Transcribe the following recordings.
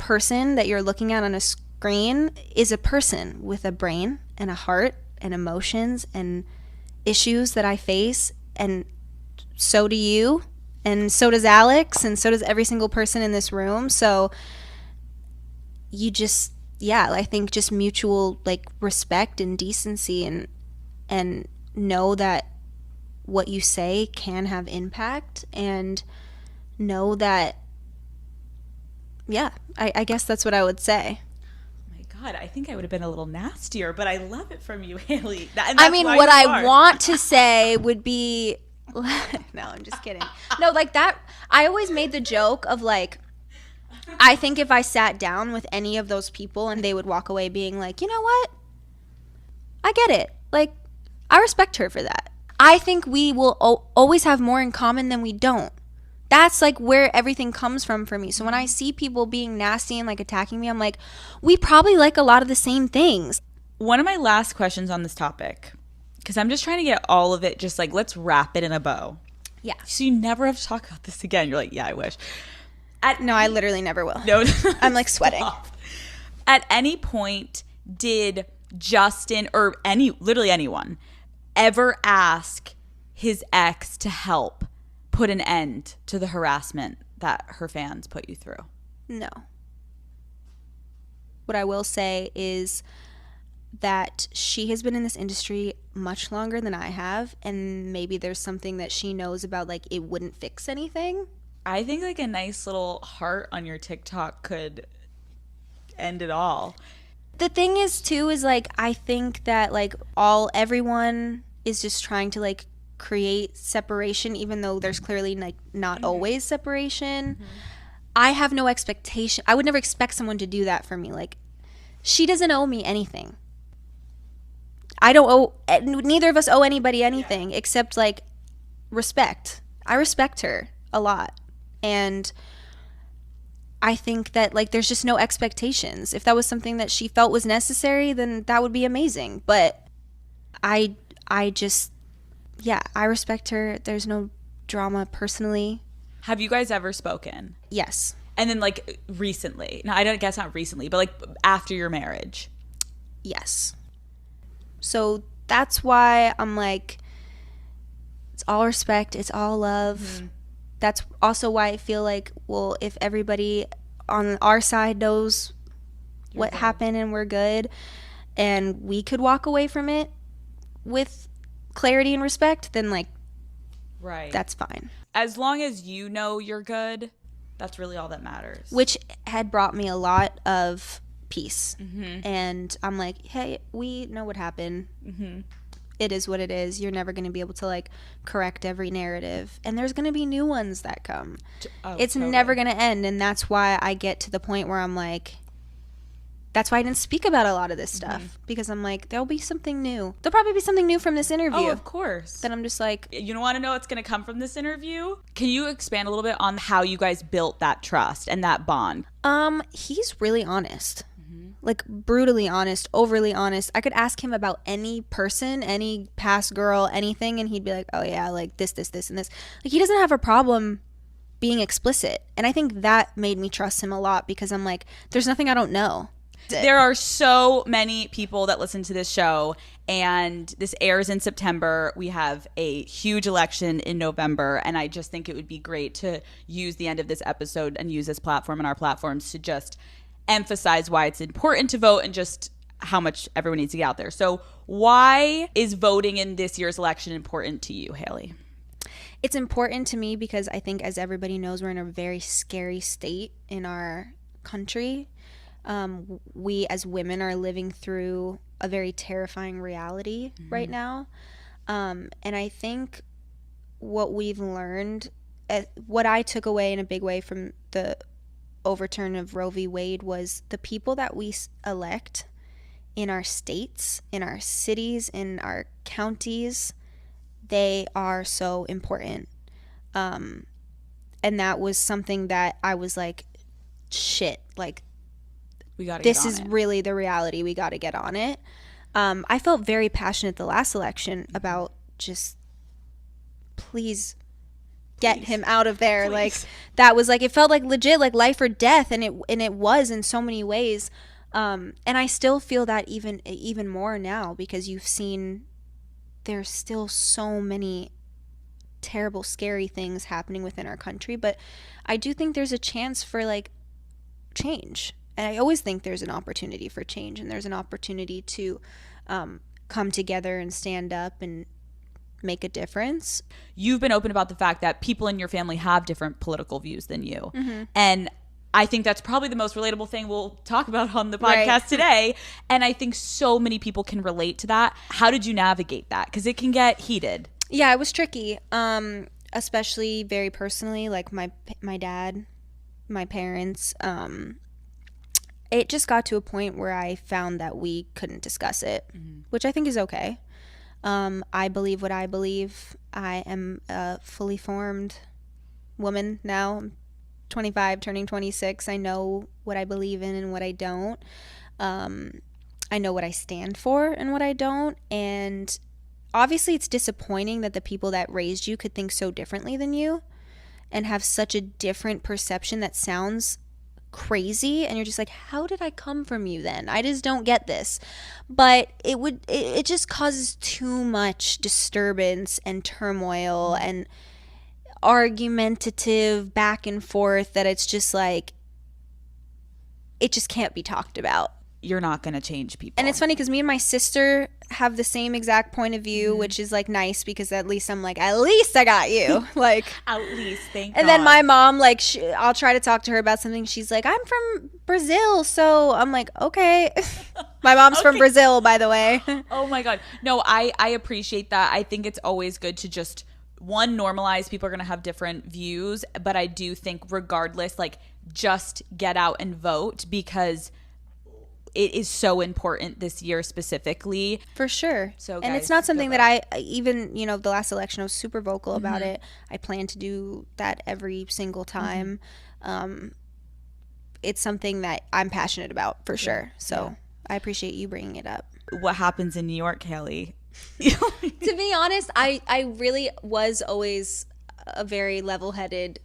person that you're looking at on a screen is a person with a brain and a heart and emotions and issues that I face, and so do you, and so does Alex, and so does every single person in this room. So you just, I think just mutual like respect and decency, and know that what you say can have impact, and know that, I guess that's what I would say. God, I think I would have been a little nastier, but I love it from you, Hailey. I mean, what I want to say would be, no, I'm just kidding. No, like that, I always made the joke of like, I think if I sat down with any of those people and they would walk away being like, you know what? I get it. Like, I respect her for that. I think we will always have more in common than we don't. That's like where everything comes from for me. So when I see people being nasty and like attacking me, I'm like, we probably like a lot of the same things. One of my last questions on this topic, because I'm just trying to get all of it, just like, let's wrap it in a bow. Yeah. So you never have to talk about this again. You're like, yeah, I wish. No, I literally never will. No. I'm like sweating. At any point, did Justin or literally anyone ever ask his ex to help put an end to the harassment that her fans put you through? No. What I will say is that she has been in this industry much longer than I have, and maybe there's something that she knows about, like it wouldn't fix anything. I think like a nice little heart on your TikTok could end it all. The thing is too is like I think that like everyone is just trying to like create separation, even though there's clearly like not always separation. I have no expectation. I would never expect someone to do that for me. Like, she doesn't owe me anything. I don't owe, neither of us owe anybody anything except like respect. I respect her a lot, and I think that like there's just no expectations. If that was something that she felt was necessary, then that would be amazing. But I just, I respect her. There's no drama personally. Have you guys ever spoken? Yes. And then like recently? No, I don't guess not recently, but like after your marriage? Yes. So that's why I'm like, it's all respect. It's all love. Mm-hmm. That's also why I feel like, well, if everybody on our side knows what happened and we're good, and we could walk away from it with clarity and respect, then like, that's fine. As long as you know you're good, that's really all that matters. Which had brought me a lot of peace. Mm-hmm. And I'm like, hey, we know what happened. Mm-hmm. It is what it is. You're never going to be able to like correct every narrative, and there's going to be new ones that come. It's totally never going to end. And that's why I get to the point where I'm like, that's why I didn't speak about a lot of this stuff, because I'm like, there'll be something new. There'll probably be something new from this interview. Oh, of course. Then I'm just like, you don't want to know what's going to come from this interview? Can you expand a little bit on how you guys built that trust and that bond? He's really honest. Like brutally honest, overly honest. I could ask him about any person, any past girl, anything, and he'd be like, oh yeah, like this, and this. Like, he doesn't have a problem being explicit. And I think that made me trust him a lot, because I'm like, there's nothing I don't know. There are so many people that listen to this show, and this airs in September. We have a huge election in November, and I just think it would be great to use the end of this episode and use this platform and our platforms to just emphasize why it's important to vote and just how much everyone needs to get out there. So why is voting in this year's election important to you, Hailey? It's important to me because I think, as everybody knows, we're in a very scary state in our country. We as women are living through a very terrifying reality right now. And I think what we've learned, what I took away in a big way from the overturn of Roe v. Wade, was the people that we elect in our states, in our cities, in our counties, they are so important. And that was something that I was like, shit, like, this is really the reality. We got to get on it. I felt very passionate the last election about just, please get him out of there. Like that was like, it felt like legit, like life or death, and it was in so many ways. And I still feel that even more now, because you've seen there's still so many terrible, scary things happening within our country. But I do think there's a chance for like change, and I always think there's an opportunity for change, and there's an opportunity to come together and stand up and make a difference. You've been open about the fact that people in your family have different political views than you. And I think that's probably the most relatable thing we'll talk about on the podcast today. And I think so many people can relate to that. How did you navigate that? Because it can get heated. Yeah, it was tricky, especially very personally, like my dad, my parents. It just got to a point where I found that we couldn't discuss it, which I think is okay. I believe what I believe. I am a fully formed woman now. I'm 25, turning 26. I know what I believe in and what I don't. I know what I stand for and what I don't. And obviously it's disappointing that the people that raised you could think so differently than you and have such a different perception that sounds crazy, and you're just like, how did I come from you then? I just don't get this. But it just causes too much disturbance and turmoil and argumentative back and forth that it's just like, it just can't be talked about. You're not going to change people. And it's funny because me and my sister have the same exact point of view, which is like nice, because at least I'm like, at least I got you. Like, at least, thank God. And then my mom, like, I'll try to talk to her about something. She's like, I'm from Brazil. So I'm like, okay. My mom's from Brazil, by the way. Oh my God. No, I appreciate that. I think it's always good to just, one, normalize people are going to have different views. But I do think regardless, like, just get out and vote, because it is so important this year specifically. For sure. So, and it's not something that I even, the last election, I was super vocal about it. I plan to do that every single time. It's something that I'm passionate about, for sure. So I appreciate you bringing it up. What happens in New York, Haley? To be honest, I really was always a very level-headed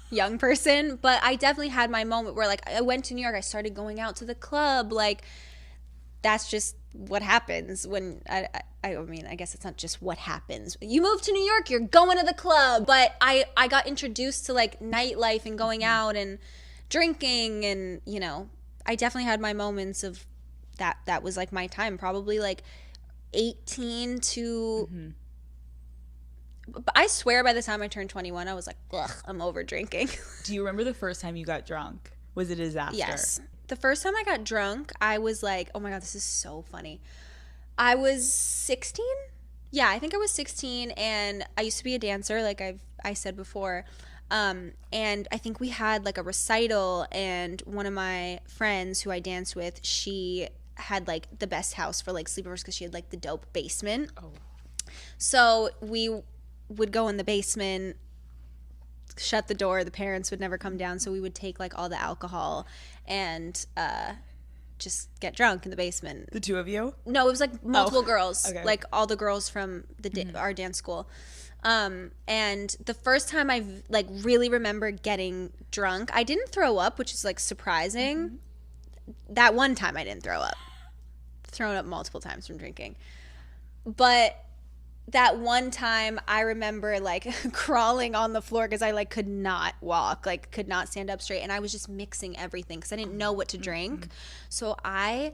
young person, but I definitely had my moment where, like, I went to New York, I started going out to the club. Like, that's just what happens when I mean, I guess it's not just what happens. You move to New York, you're going to the club. But I got introduced to, like, nightlife and going out and drinking, and I definitely had my moments of that was like my time, probably like 18 to But I swear by the time I turned 21, I was like, ugh, I'm over drinking. Do you remember the first time you got drunk? Was it a disaster? Yes. The first time I got drunk, I was like, oh my God, this is so funny. I was 16? Yeah, I think I was 16, and I used to be a dancer, like I said before. And I think we had like a recital, and one of my friends who I danced with, she had like the best house for like sleepovers because she had like the dope basement. Oh. So we would go in the basement, shut the door, the parents would never come down, so we would take like all the alcohol and just get drunk in the basement. The two of you? No, it was like multiple girls. Okay. Like all the girls from our dance school. And the first time I like really remember getting drunk, I didn't throw up, which is like surprising. That one time I didn't throw up. Thrown up multiple times from drinking. But that one time I remember like crawling on the floor because I like could not walk, like could not stand up straight, and I was just mixing everything because I didn't know what to drink. So I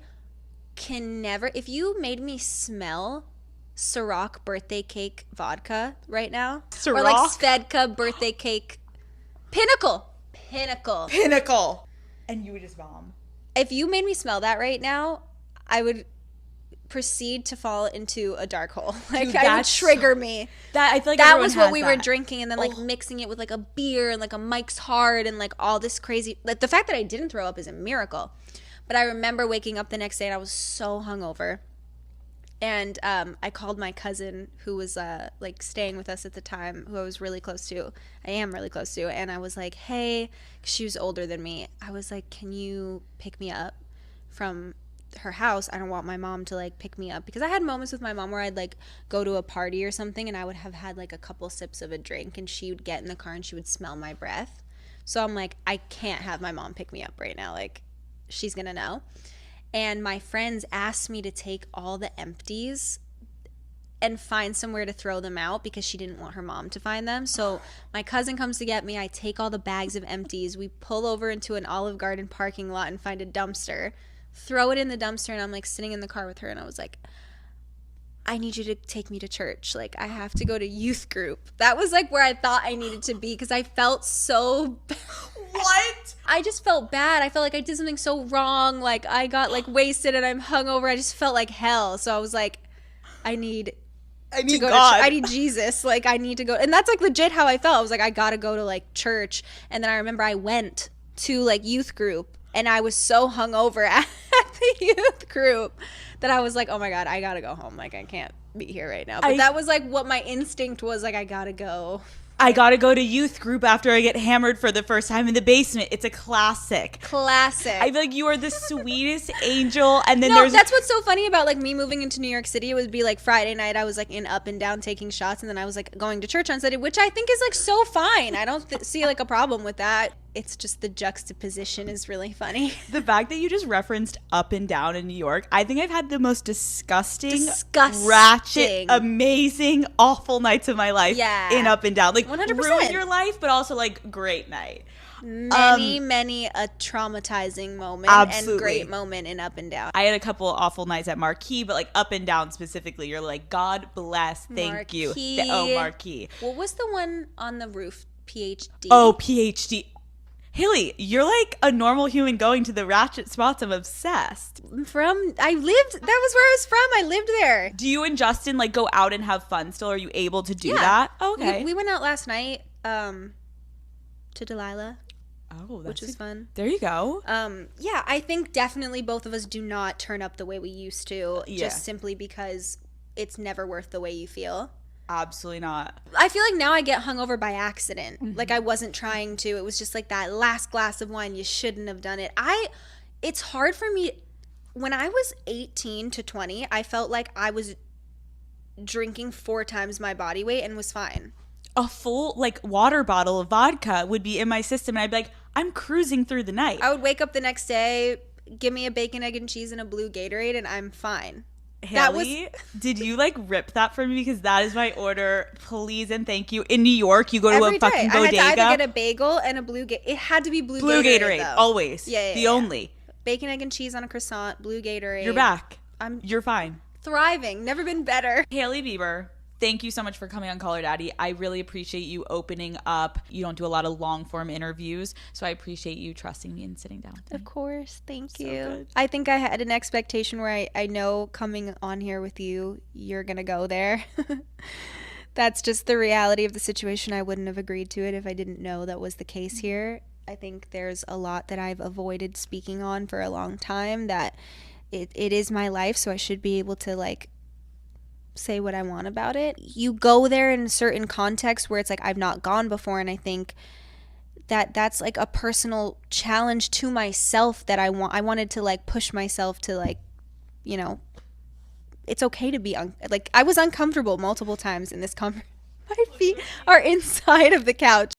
can never, if you made me smell Ciroc birthday cake vodka right now, Ciroc? or like Svedka birthday cake, Pinnacle, and you would just bomb. If you made me smell that right now, I would proceed to fall into a dark hole. Like, dude, that would trigger me. That I feel like that was what we were drinking, and then like mixing it with like a beer and like a Mike's Hard and like all this crazy. Like the fact that I didn't throw up is a miracle. But I remember waking up the next day and I was so hungover. And I called my cousin who was like staying with us at the time, who I was really close to. I am really close to. And I was like, hey, 'cause she was older than me. I was like, can you pick me up from her house, I don't want my mom to like pick me up, because I had moments with my mom where I'd like go to a party or something and I would have had like a couple sips of a drink and she would get in the car and she would smell my breath. So I'm like, I can't have my mom pick me up right now. Like, she's gonna know. And my friends asked me to take all the empties and find somewhere to throw them out because she didn't want her mom to find them. So my cousin comes to get me. I take all the bags of empties. We pull over into an Olive Garden parking lot and find a dumpster, throw it in the dumpster, and I'm like sitting in the car with her and I was like, I need you to take me to church. Like, I have to go to youth group. That was like where I thought I needed to be because I felt so bad. What? I just felt bad. I felt like I did something so wrong. Like, I got like wasted and I'm hungover. I just felt like hell. So I was like, I need to go God. I need Jesus. Like, I need to go. And that's like legit how I felt. I was like, I gotta go to like church. And then I remember I went to like youth group and I was so hungover at the youth group that I was like, oh my God, I gotta go home. Like, I can't be here right now. But that was like what my instinct was, like, I gotta go. I gotta go to youth group after I get hammered for the first time in the basement. It's a classic. I feel like you are the sweetest angel. And then that's what's so funny about like me moving into New York City. It would be like Friday night, I was like in Up and Down taking shots, and then I was like going to church on Sunday, which I think is like so fine. I don't see like a problem with that. It's just the juxtaposition is really funny. The fact that you just referenced Up and Down in New York, I think I've had the most disgusting, ratchet, amazing, awful nights of my life in Up and Down. Like, 100%. Ruin your life, but also like great night. Many a traumatizing moment and great moment in Up and Down. I had a couple awful nights at Marquee, but like Up and Down specifically, you're like, God bless, thank you. Marquee. What was the one on the roof? PhD. Oh, PhD. Haley, you're like a normal human going to the ratchet spots. I'm obsessed. That was where I was from. I lived there. Do you and Justin like go out and have fun still? Are you able to do that? Oh, okay. We went out last night to Delilah. Oh, which was fun. There you go. Yeah, I think definitely both of us do not turn up the way we used to, just simply because it's never worth the way you feel. Absolutely not. I feel like now I get hungover by accident. Mm-hmm. Like, I wasn't trying to. It was just like that last glass of wine. You shouldn't have done it. It's hard for me. When I was 18 to 20, I felt like I was drinking 4 times my body weight and was fine. A full like water bottle of vodka would be in my system, and I'd be like, I'm cruising through the night. I would wake up the next day, give me a bacon, egg, and cheese and a blue Gatorade, and I'm fine. Haley, did you like rip that for me? Because that is my order. Please and thank you. In New York, you go to a fucking bodega. I had to either get a bagel and a blue Gatorade. It had to be blue Gatorade though. Always. The only. Bacon, egg, and cheese on a croissant, blue Gatorade. You're back. You're fine. Thriving. Never been better. Haley Bieber, thank you so much for coming on Call Her Daddy. I really appreciate you opening up. You don't do a lot of long form interviews, so I appreciate you trusting me and sitting down with me. Of course. Thank you. Good. I think I had an expectation where I know coming on here with you, you're going to go there. That's just the reality of the situation. I wouldn't have agreed to it if I didn't know that was the case here. I think there's a lot that I've avoided speaking on for a long time, that it is my life, so I should be able to like say what I want about it. You go there in a certain context where it's like I've not gone before, and I think that's like a personal challenge to myself that I wanted to like push myself to like, you know, it's okay to be like I was uncomfortable multiple times in this conversation. My feet are inside of the couch.